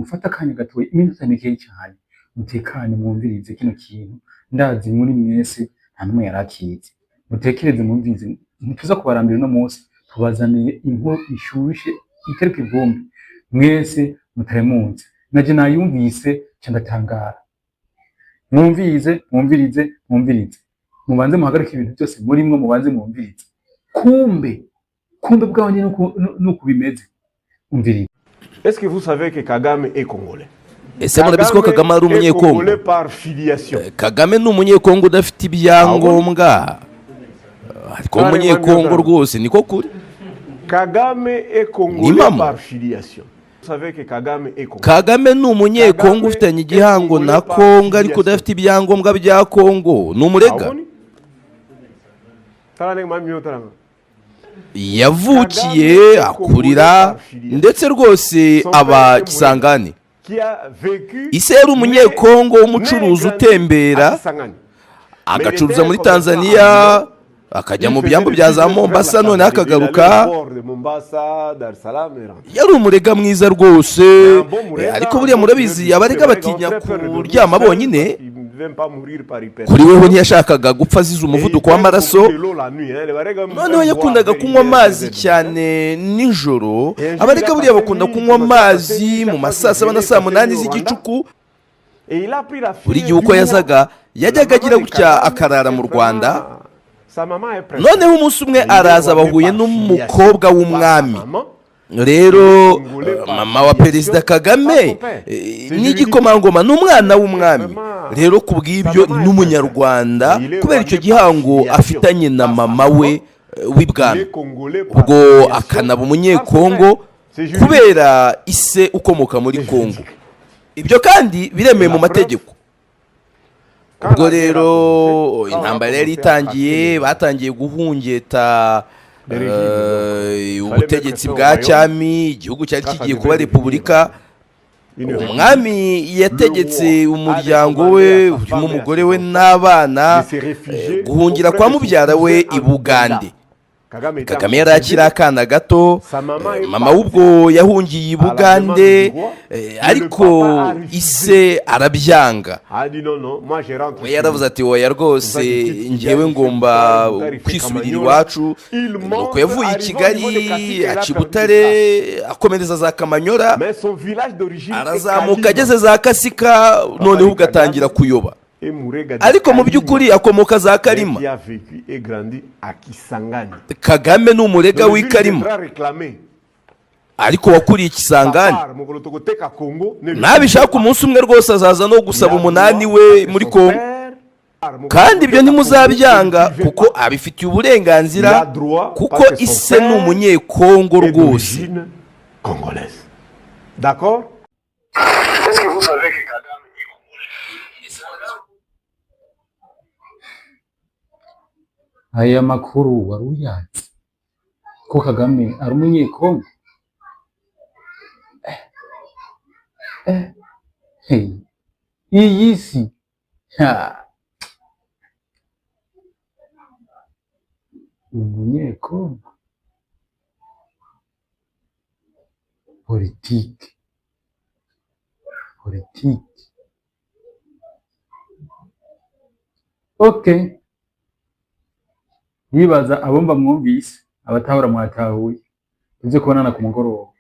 mufata akanya gatoya iminota mikeyi cyane mutekane mwumvirize kino kintu ndazi muri mwese nta numwe yarakizi mutekereze mwumvirize ntituza kubarambira no munsi tubazaniye inkuru ishushe itereka ivumbi mwese mutaremunze naje nayumvise cyandatangara mwumvirize mubanze muhagarike ibintu byose muri mwe mubanze mwumvirize kumbe bwabanye nuko bimeze umvirize. Est-ce que vous savez que Kagame est congolais? Ese murabizi ko Kagame ari umunyekongo? Kagame ni umunyekongo udafite ibyangombwa ariko umunyekongo rwose niko kuri. Kagame est congolais par filiation. Vous savez que Kagame est congolais. Kagame ni umunyekongo ufitanye igihango na Kongo ariko udafite ibyangombwa bya Kongo ni umurega. Yavukiye akurira ndetse rwose aba Kisangani. Ise yari umunyekongo w'umucuruzi utembera agacuruza muri Tanzania akajya mu byambo bya za Mombasa none akagaruka. Yari umurega mwiza rwose ariko buriya murabizi abarega batinya kuryama bonyine. Kuri wewe ntiyashakaga gupfa azize umuvuduko w'amaraso noneho yakundaga kunywa amazi cyane nijoro. Abarega buriya bakunda kunywa amazi mu masaa 7 na saa 8 z'igicuku. Buri gihe uko yazaga yajyaga agira gutya akarara mu Rwanda. Noneho umunsi umwe araza bahuye n'umukobwa w'umwami. Rero mama wa Perezida Kagame n'igikomangoma n'umwana w'umwami. Rero kubw'ibyo n'umunyarwanda kubera icyo gihango afitanye na mama we w'ibwami ubwo akanaba umunyekongo kubera ise ukomoka muri Kongo. Ibyo kandi biremeye mu mategeko. Ubwo rero intambara yari itangiye batangiye guhungeta ubutegetsi bwa cyami igihugu cyari kigiye kuba repubulika. Umwami yategetse umuryango we urimo umugore we n'abana guhungira kwa mubyara we i Bugande. Kagame yari akiri akana gato mama w'ubwo yahungiye i Bugande ariko ise arabyanga. We yaravuze ati oya rwose njyewe ngomba kwisubirira iwacu. Nuko yavuye i Kigali aca i Butare akomereza za Kamanyora arazamuka ageze za Kasika noneho ugatangira kuyoba. Ariko mu by'ukuri akomoka za Karima. Kagame ni umurega w'i Karima ariko wakuriye Kisangani. Nabishaka umunsi umwe rwose azaza no gusaba umunani we muri Kongo kandi ibyo ntimuzabyanga kuko abifitiye uburenganzira kuko ise ni umunyekongo rwose. D'accord? Est-ce que vous savez que Kagame aya makuru wari uyazi ko Kagame ari umunyekongo? Iyi si umunyekongo politiki okay. Yibaza abomba mwumvise abatahura mwatahuye tuze kubonana ku mugoroba.